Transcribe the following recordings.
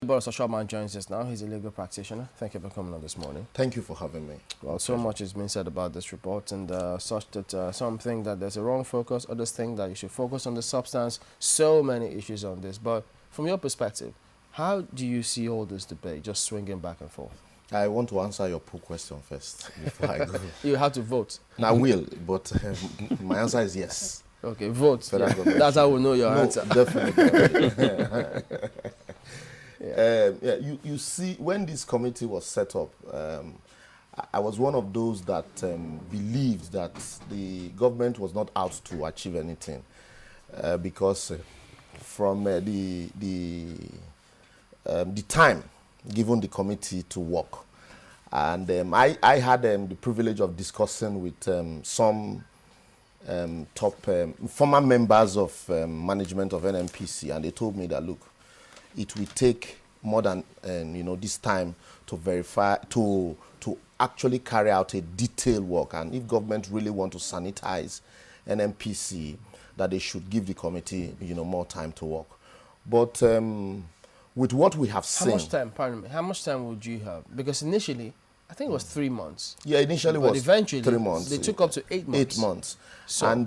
Liborous Oshoma joins us now. He's a legal practitioner. Thank you for coming on this morning. Thank you for having me. Well, so much has been said about this report, and such that some think that there's a wrong focus, others think that you should focus on the substance. So many issues on this. But from your perspective, how do you see all this debate just swinging back and forth? I want to answer your poll question first before I go. You have to vote. I will, but my answer is yes. Okay, vote. Yeah. That's how we know your answer. Definitely. You see, when this committee was set up, I was one of those that believed that the government was not out to achieve anything because from the time given the committee to work, and I had the privilege of discussing with some top former members of management of NNPC, and they told me that, look, it will take more than this time to verify, to actually carry out a detailed work. And if government really want to sanitize NNPC, that they should give the committee more time to work. But with what we have seen, how much time would you have? Because initially, I think it was 3 months. Yeah, initially but was eventually 3 months. They took up to 8 months. 8 months. So, and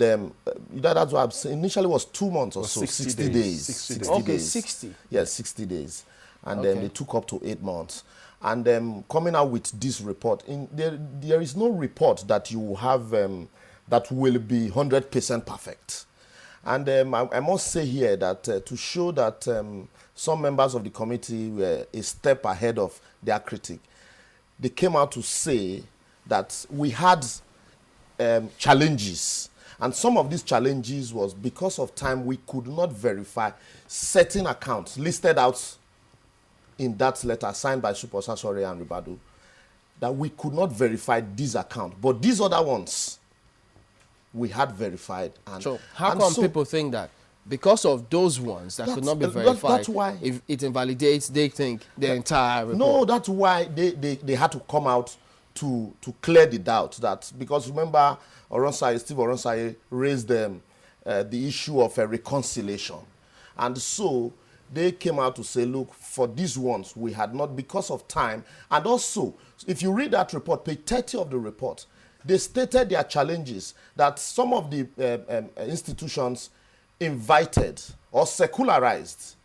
that's what I'm saying. Initially was 2 months or so. 60 days. 60 okay, days. 60. Yes, 60 days. And then they took up to 8 months. And coming out with this report, there is no report that you have that will be 100% perfect. And I must say here that to show that some members of the committee were a step ahead of their critic, they came out to say that we had challenges. And some of these challenges was because of time we could not verify certain accounts listed out in that letter signed by Super Sasori and Ribadu, that we could not verify these accounts. But these other ones, we had verified. And, so how come people think that because of those ones that could not be verified, that's why, if it invalidates, they think the entire report? No, that's why they had to come out to clear the doubt. That because remember, Steve Oronsaye raised the issue of a reconciliation. And so they came out to say, look, for these ones, we had not because of time. And also, if you read that report, page 30 of the report, they stated their challenges, that some of the institutions invited or secularized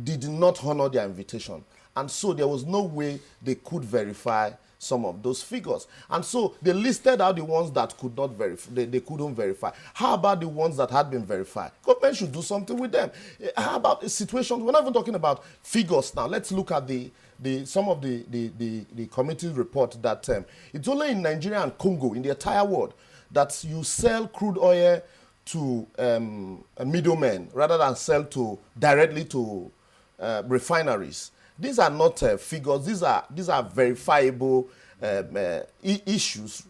did not honor their invitation. And so there was no way they could verify some of those figures. And so they listed out the ones that could not verify, they couldn't verify. How about the ones that had been verified? Government should do something with them. How about situations? We're not even talking about figures now. Let's look at some of the committee report that it's only in Nigeria and Congo, in the entire world, that you sell crude oil to middlemen rather than sell directly to refineries. These are not figures. These are verifiable issues,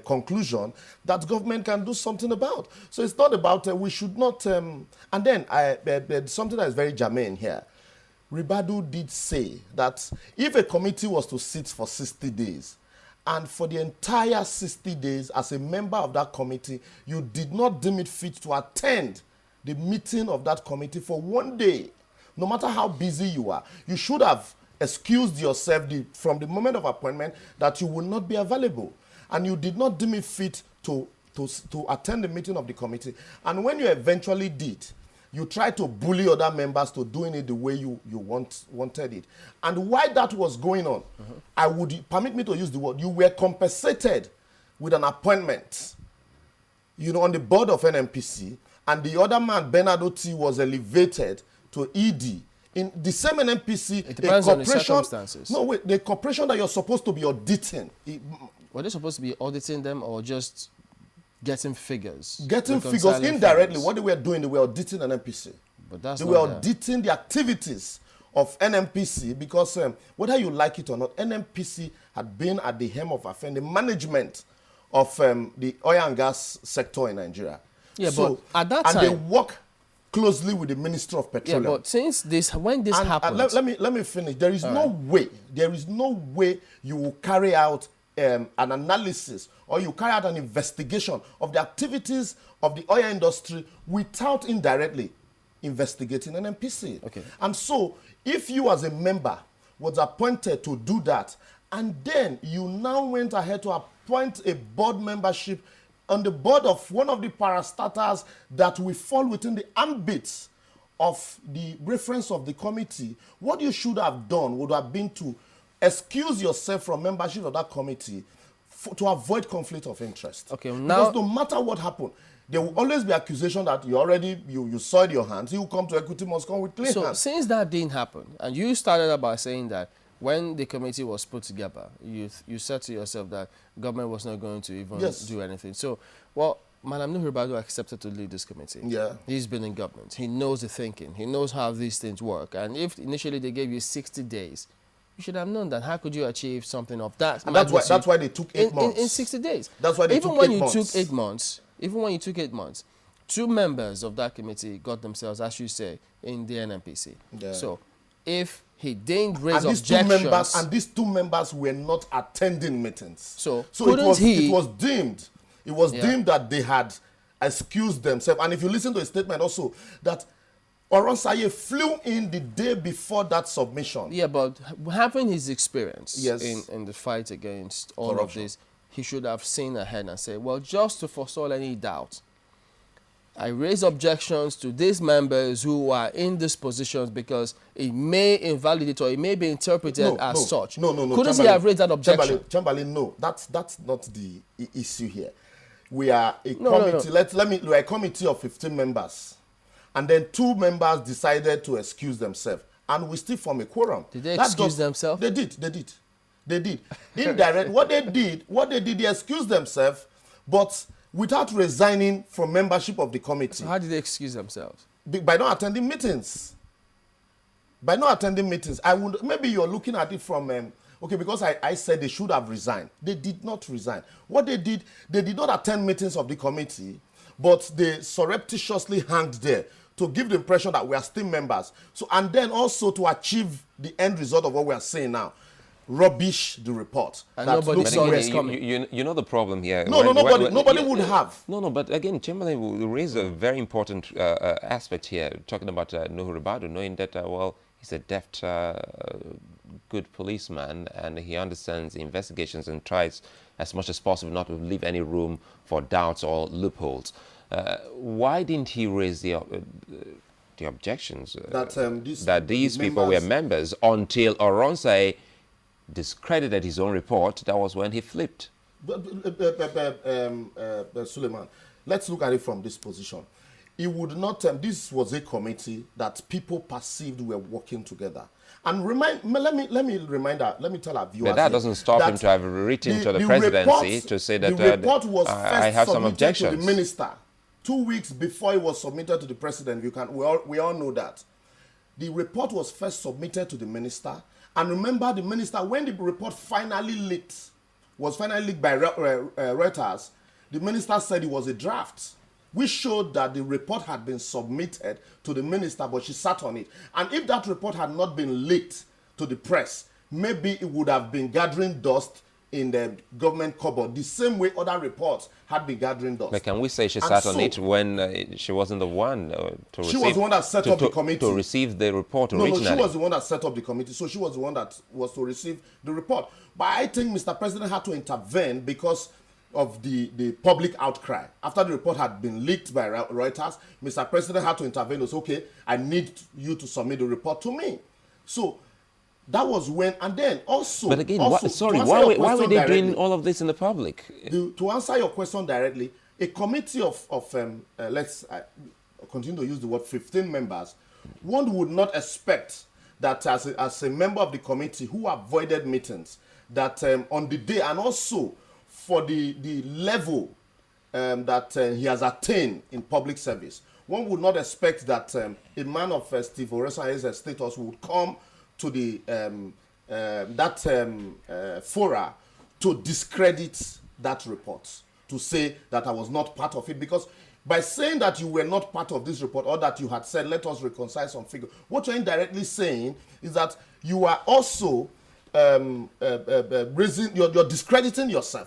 conclusion that government can do something about. So it's not about we should not. And then something that is very germane here. Ribadu did say that if a committee was to sit for 60 days, and for the entire 60 days, as a member of that committee, you did not deem it fit to attend the meeting of that committee for 1 day, no matter how busy you are, you should have excused yourself from the moment of appointment that you will not be available. And you did not deem it fit to attend the meeting of the committee. And when you eventually did, you tried to bully other members to doing it the way you wanted it. And while that was going on, I would permit me to use the word, you were compensated with an appointment, on the board of NNPC, and the other man, Bernard Oti, was elevated to ED. In the same NNPC, it depends on the circumstances. No, wait, the corporation that you're supposed to be auditing. Were they supposed to be auditing them or just getting figures? Getting figures indirectly. What they were doing, they were auditing NNPC. But that's they were auditing the activities of NNPC because whether you like it or not, NNPC had been at the helm of affairs, the management of the oil and gas sector in Nigeria. Yeah, so, but at that time, and they work closely with the Ministry of Petroleum. Yeah, but when this happened, let me finish. There is no way you will carry out an analysis or you carry out an investigation of the activities of the oil industry without indirectly investigating NNPC. Okay. And so, if you as a member was appointed to do that, and then you now went ahead to appoint a board membership on the board of one of the parastatals that will fall within the ambit of the reference of the committee, what you should have done would have been to excuse yourself from membership of that committee to avoid conflict of interest. Okay, now, because no matter what happened, there will always be accusation that you soiled your hands. You come to equity must come with clean hands. So since that didn't happen, and you started out by saying that when the committee was put together, you said to yourself that government was not going to even do anything. So, well, Madam Nuhu Ribadu accepted to lead this committee. Yeah. He's been in government. He knows the thinking. He knows how these things work. And if initially they gave you 60 days, you should have known that. How could you achieve something of that? And that's why they took 8 months. In 60 days. That's why they took 8 months. Even when you took 8 months, 2 members of that committee got themselves, as you say, in the NNPC. Yeah. So if he didn't raise objections... And these 2 members were not attending meetings. So it was deemed... It was deemed that they had excused themselves. And if you listen to a statement also, that Oronsaye flew in the day before that submission. Yeah, but having his experience yes. in the fight against all corruption of this, he should have seen ahead and said, well, just to forestall any doubt, I raise objections to these members who are in these positions because it may invalidate or it may be interpreted as such. No. Couldn't he have raised that objection? Chamberlain, no. That's not the issue here. We are a committee. We are a committee of 15 members, and then 2 members decided to excuse themselves, and we still form a quorum. Did they excuse themselves? They did. Indirect. What they did, they excused themselves, but without resigning from membership of the committee. So how did they excuse themselves? By not attending meetings. Maybe you're looking at it from. Okay, because I said they should have resigned. They did not resign. What they did not attend meetings of the committee, but they surreptitiously hanged there to give the impression that we are still members. So, and then also to achieve the end result of what we are saying now, rubbish the report. And nobody saw this coming. You know the problem here. Nobody would have. No, but again, Chamberlain will raise a very important aspect here, talking about Nuhu Ribadu, knowing that, well, he's a deft, good policeman, and he understands the investigations and tries as much as possible not to leave any room for doubts or loopholes. Why didn't he raise the objections that these people were members until Oronsaye discredited his own report? That was when he flipped. Suleiman, let's look at it from this position. It would not. This was a committee that people perceived were working together. And let me tell our viewers. But that doesn't stop him to have written to the presidency to say that the report was I have some objections to the minister 2 weeks before it was submitted to the president. We all know that. The report was first submitted to the minister. And remember, the minister, when the report was finally leaked by Reuters, the minister said it was a draft, which showed that the report had been submitted to the minister, but she sat on it. And if that report had not been leaked to the press, maybe it would have been gathering dust in the government cupboard, the same way other reports had been gathering dust. But can we say she sat on it when she wasn't the one to receive? She was the one that set up the committee. To receive the report originally. No, she was the one that set up the committee, so she was the one that was to receive the report. But I think Mr. President had to intervene because of the public outcry. After the report had been leaked by Reuters, Mr. President had to intervene and say, okay, I need you to submit the report to me. So that was when, and then also... But again, why were they doing all of this in the public? To answer your question directly, a committee of let's continue to use the word 15 members, one would not expect that as a member of the committee who avoided meetings, that on the day, and also for the level that he has attained in public service, one would not expect that a man of Steve Oronsaye's status would come to the fora to discredit that report, to say that I was not part of it, because by saying that you were not part of this report, or that you had said, let us reconcile some figures, what you're indirectly saying is that you are also you're discrediting yourself